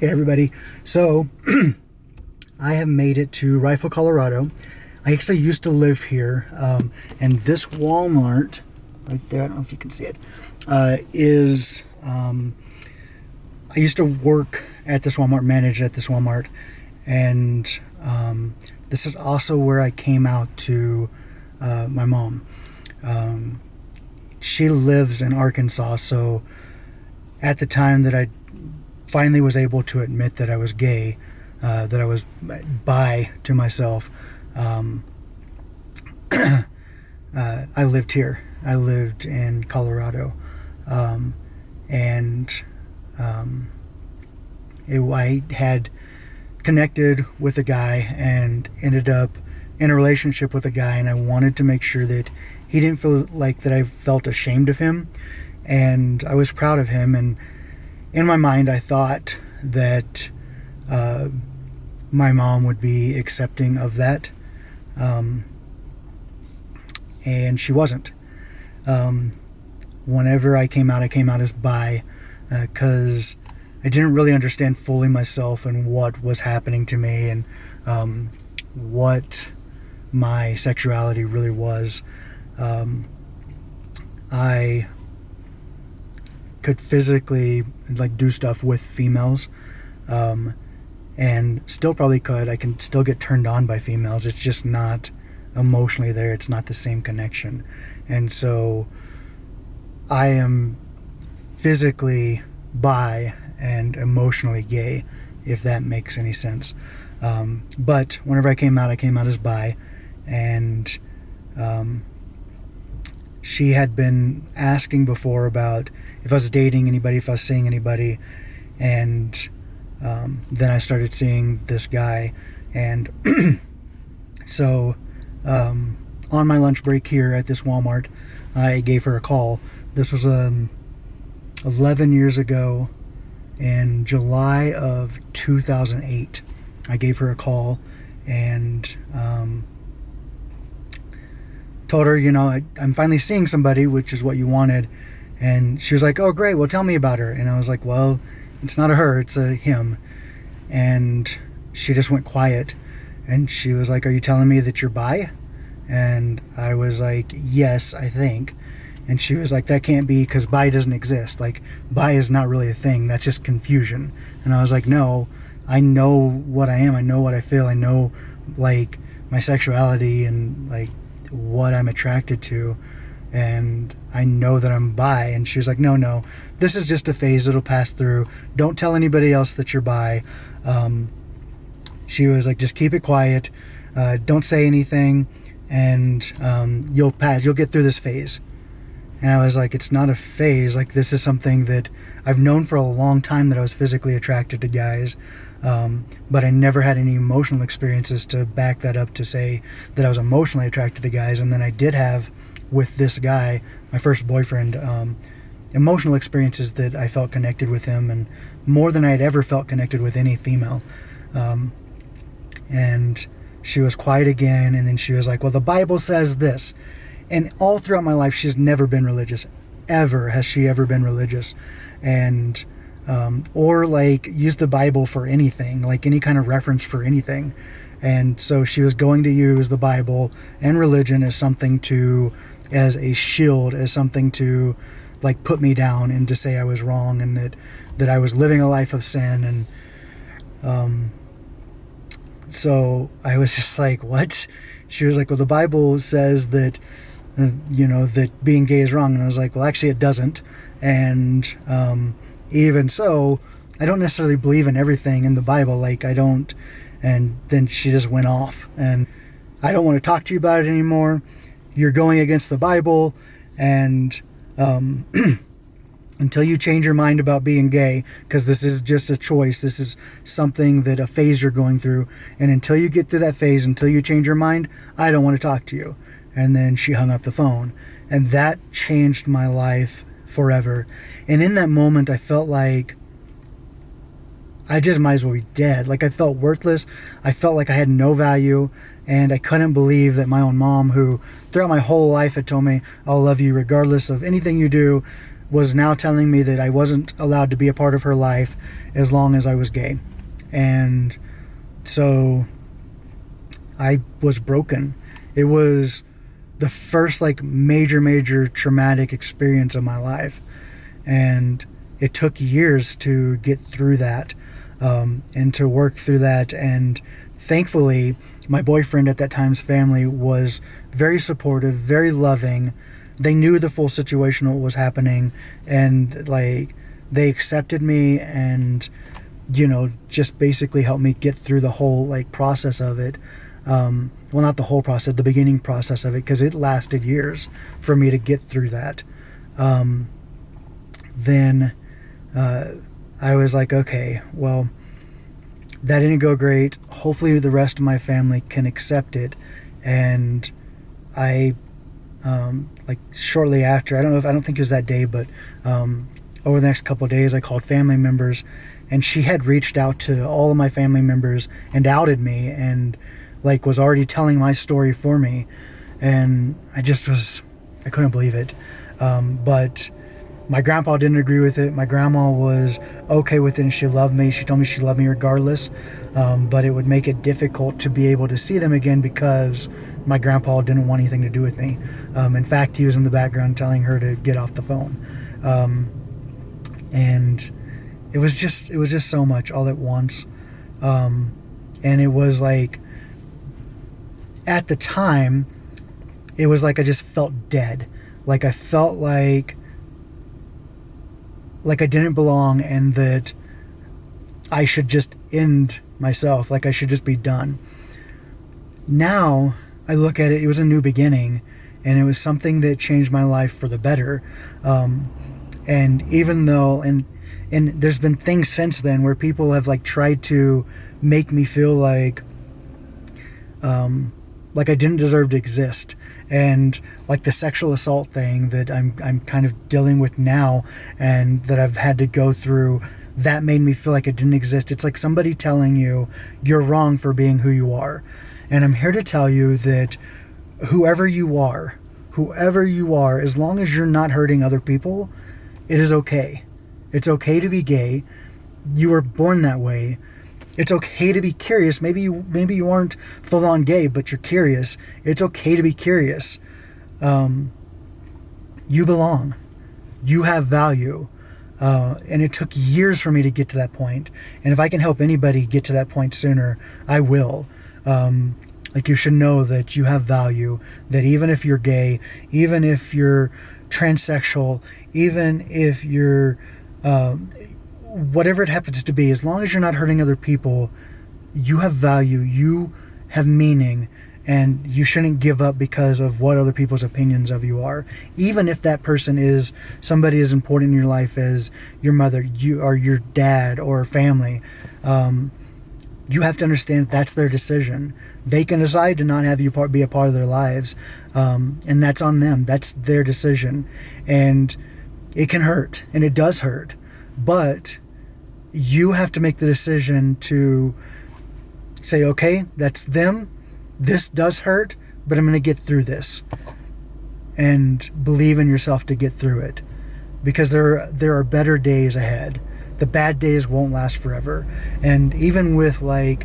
Hey everybody. So I have made it to Rifle, Colorado. I actually used to live here, and this Walmart right there, I don't know if you can see it, is I used to work at this Walmart, managed at this Walmart, and this is also where I came out to my mom. She lives in Arkansas, so at the time that I finally was able to admit that I was gay, that I was bi to myself, I lived here. I lived in Colorado, I had connected with a guy and ended up in a relationship with a guy, and I wanted to make sure that he didn't feel like that I felt ashamed of him, and I was proud of him. And in my mind, I thought that my mom would be accepting of that, and she wasn't. Whenever I came out as bi, because I didn't really understand fully myself and what was happening to me, and what my sexuality really was. I could physically do stuff with females, and still probably could. I can still get turned on by females. It's just not emotionally there. It's not the same connection. And so I am physically bi and emotionally gay, if that makes any sense. But whenever I came out as bi, and she had been asking before about if I was dating anybody, if I was seeing anybody, and then I started seeing this guy, and so on my lunch break here at this Walmart, I gave her a call. This was 11 years ago in July of 2008. I gave her a call and told her, I'm finally seeing somebody, which is what you wanted. And she was like, oh, great. Well, tell me about her. And I was like, well, it's not a her, it's a him. And she just went quiet. And she was like, are you telling me that you're bi? And I was like, yes, I think. And she was like, that can't be, because bi doesn't exist. Bi is not really a thing. That's just confusion. And I was like, no, I know what I am. I know what I feel. I know, my sexuality and, what I'm attracted to. And I know that I'm bi. And she was like, no, this is just a phase. It'll pass through. Don't tell anybody else that you're bi. She was like, just keep it quiet. Don't say anything. And you'll get through this phase. And I was like, it's not a phase. This is something that I've known for a long time, that I was physically attracted to guys. But I never had any emotional experiences to back that up, to say that I was emotionally attracted to guys. And then I did have, with this guy, my first boyfriend, emotional experiences that I felt connected with him, and more than I had ever felt connected with any female. And she was quiet again, and then she was like, well, the Bible says this. And all throughout my life, she's never been religious. Ever has she ever been religious. And or use the Bible for anything, any kind of reference for anything. And so she was going to use the Bible and religion as something as a shield, as something to put me down and to say I was wrong, and that I was living a life of sin. And so I was just like, what? She was like, well, the Bible says that that being gay is wrong. And I was like, well, actually it doesn't. And even so, I don't necessarily believe in everything in the Bible. I don't. And then she just went off, and I don't want to talk to you about it anymore. You're going against the Bible, and until you change your mind about being gay, because this is just a choice, this is something that a phase you're going through, and until you get through that phase, until you change your mind, I don't want to talk to you. And then she hung up the phone, and that changed my life forever. And in that moment, I felt like I just might as well be dead. I felt worthless. I felt like I had no value, and I couldn't believe that my own mom, who throughout my whole life had told me, I'll love you regardless of anything you do, was now telling me that I wasn't allowed to be a part of her life as long as I was gay. And so I was broken. It was the first like major traumatic experience of my life. And it took years to get through that, and to work through that. And thankfully, my boyfriend at that time's family was very supportive, very loving. They knew the full situation, what was happening, and like they accepted me and, you know, just basically helped me get through the whole like process of it. Well, not the whole process, the beginning process of it, because it lasted years for me to get through that. Then I was like, okay, well, that didn't go great. Hopefully the rest of my family can accept it. And I, like shortly after, I don't think it was that day, but over the next couple of days, I called family members, and she had reached out to all of my family members and outed me, and like was already telling my story for me. And I couldn't believe it. But my grandpa didn't agree with it. My grandma was okay with it, and she loved me. She told me she loved me regardless. But it would make it difficult to be able to see them again because my grandpa didn't want anything to do with me. In fact, he was in the background telling her to get off the phone. And it was just so much all at once. And it was like, at the time, it was like I just felt dead. Like I felt like I didn't belong, and that I should just end myself, like I should just be done. Now I look at it, it was a new beginning, and it was something that changed my life for the better. And even though, and there's been things since then where people have like tried to make me feel like I didn't deserve to exist. And like the sexual assault thing that I'm kind of dealing with now, and that I've had to go through, that made me feel like I didn't exist. It's like somebody telling you you're wrong for being who you are. And I'm here to tell you that whoever you are, as long as you're not hurting other people, it is okay. It's okay to be gay. You were born that way. It's okay to be curious. Maybe you aren't full on gay, but you're curious. It's okay to be curious. You belong. You have value. And it took years for me to get to that point. And if I can help anybody get to that point sooner, I will. Like, you should know that you have value, that even if you're gay, even if you're transsexual, even if you're whatever it happens to be, as long as you're not hurting other people, you have value, you have meaning, and you shouldn't give up because of what other people's opinions of you are. Even if that person is somebody as important in your life as your mother, you or your dad or family, you have to understand that's their decision. They can decide to not have you be a part of their lives, and that's on them. That's their decision. And it can hurt, and it does hurt, but you have to make the decision to say, okay, that's them. This does hurt, but I'm going to get through this. And believe in yourself to get through it. Because there are better days ahead. The bad days won't last forever. And even with I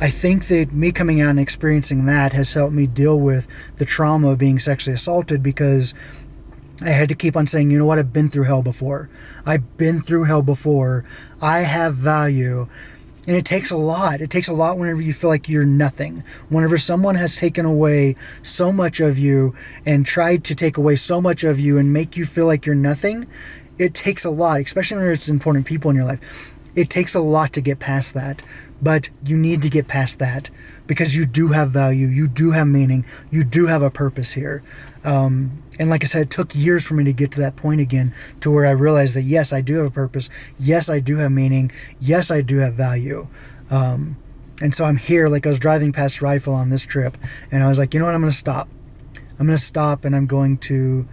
think that me coming out and experiencing that has helped me deal with the trauma of being sexually assaulted, because I had to keep on saying, you know what, I've been through hell before. I've been through hell before. I have value. And it takes a lot. It takes a lot whenever you feel like you're nothing. Whenever someone has taken away so much of you and tried to take away so much of you and make you feel like you're nothing, it takes a lot, especially when it's important people in your life. It takes a lot to get past that. But you need to get past that, because you do have value. You do have meaning. You do have a purpose here. And like I said, it took years for me to get to that point again, to where I realized that, yes, I do have a purpose. Yes, I do have meaning. Yes, I do have value. And so I'm here, like I was driving past Rifle on this trip, and I was like, you know what, I'm going to stop. I'm going to stop, and I'm going to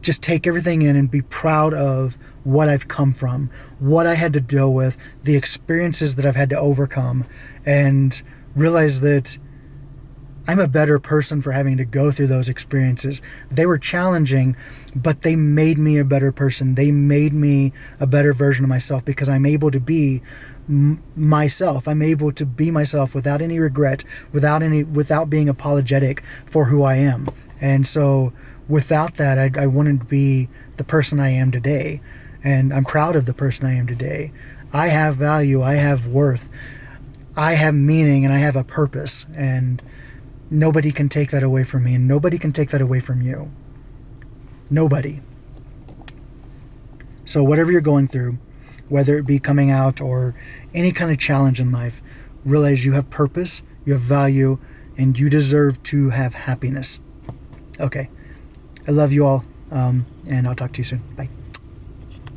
just take everything in and be proud of what I've come from, what I had to deal with, the experiences that I've had to overcome, and realize that I'm a better person for having to go through those experiences. They were challenging, but they made me a better person. They made me a better version of myself because I'm able to be myself. I'm able to be myself without any regret, without being apologetic for who I am. And so without that, I wouldn't be the person I am today. And I'm proud of the person I am today. I have value. I have worth. I have meaning, and I have a purpose. And nobody can take that away from me, and nobody can take that away from you. Nobody. So whatever you're going through, whether it be coming out or any kind of challenge in life, realize you have purpose, you have value, and you deserve to have happiness. Okay. I love you all, and I'll talk to you soon. Bye.